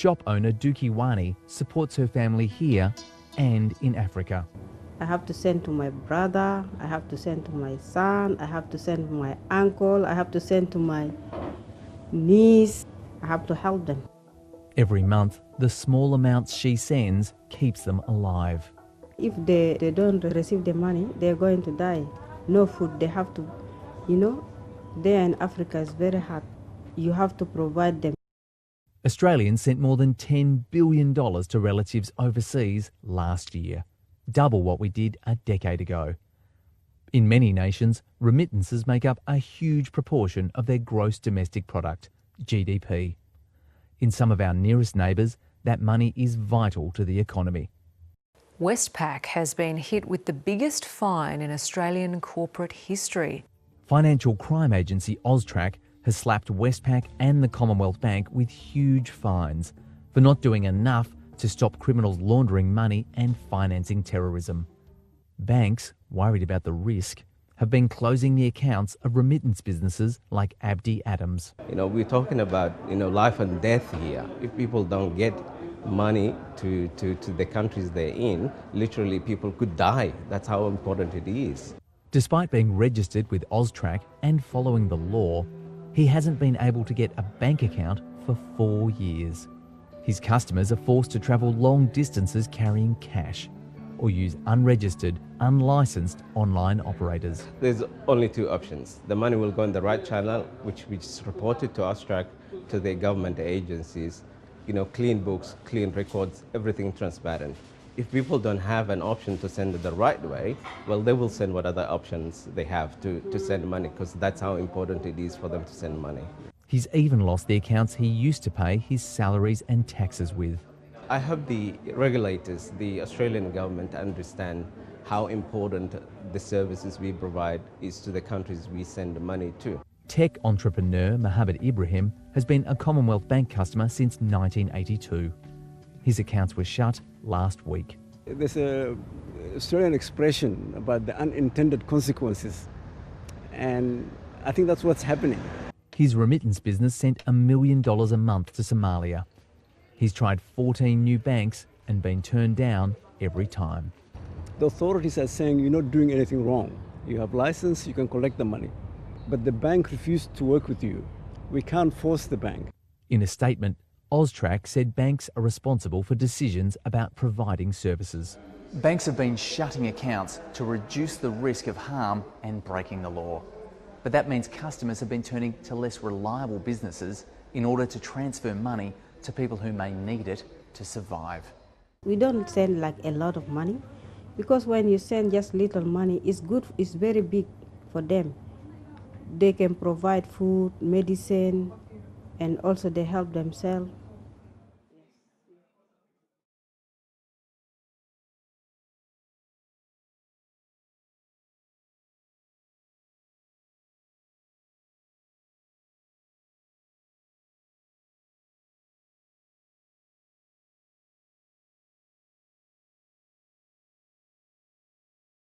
Shop owner Dukiwani supports her family here and in Africa. I have to send to my brother, I have to send to my son, I have to send to my uncle, I have to send to my niece. I have to help them. Every month, the small amounts she sends keeps them alive. If they don't receive the money, they're going to die. No food, they have to, there in Africa is very hard. You have to provide them. Australians sent more than $10 billion to relatives overseas last year, double what we did a decade ago. In many nations, remittances make up a huge proportion of their gross domestic product, GDP. In some of our nearest neighbours, that money is vital to the economy. Westpac has been hit with the biggest fine in Australian corporate history. Financial crime agency AUSTRAC has slapped Westpac and the Commonwealth Bank with huge fines for not doing enough to stop criminals laundering money and financing terrorism. Banks, worried about the risk, have been closing the accounts of remittance businesses like Abdi Adams. We're talking about, life and death here. If people don't get money to the countries they're in, literally people could die. That's how important it is. Despite being registered with AUSTRAC and following the law, he hasn't been able to get a bank account for 4 years. His customers are forced to travel long distances carrying cash or use unregistered, unlicensed online operators. There's only two options. The money will go in the right channel, which is reported to AUSTRAC, to the government agencies. Clean books, clean records, everything transparent. If people don't have an option to send it the right way, well, they will send what other options they have to send money, because that's how important it is for them to send money. He's even lost the accounts he used to pay his salaries and taxes with. I hope the regulators, the Australian government, understand how important the services we provide is to the countries we send money to. Tech entrepreneur Mohammed Ibrahim has been a Commonwealth Bank customer since 1982. His accounts were shut last week. There's an Australian expression about the unintended consequences, and I think that's what's happening. His remittance business sent $1 million a month to Somalia. He's tried 14 new banks and been turned down every time. The authorities are saying you're not doing anything wrong. You have license, you can collect the money. But the bank refused to work with you. We can't force the bank. In a statement, AUSTRAC said banks are responsible for decisions about providing services. Banks have been shutting accounts to reduce the risk of harm and breaking the law. But that means customers have been turning to less reliable businesses in order to transfer money to people who may need it to survive. We don't send like a lot of money, because when you send just little money, it's good, it's very big for them. They can provide food, medicine, and also they help themselves.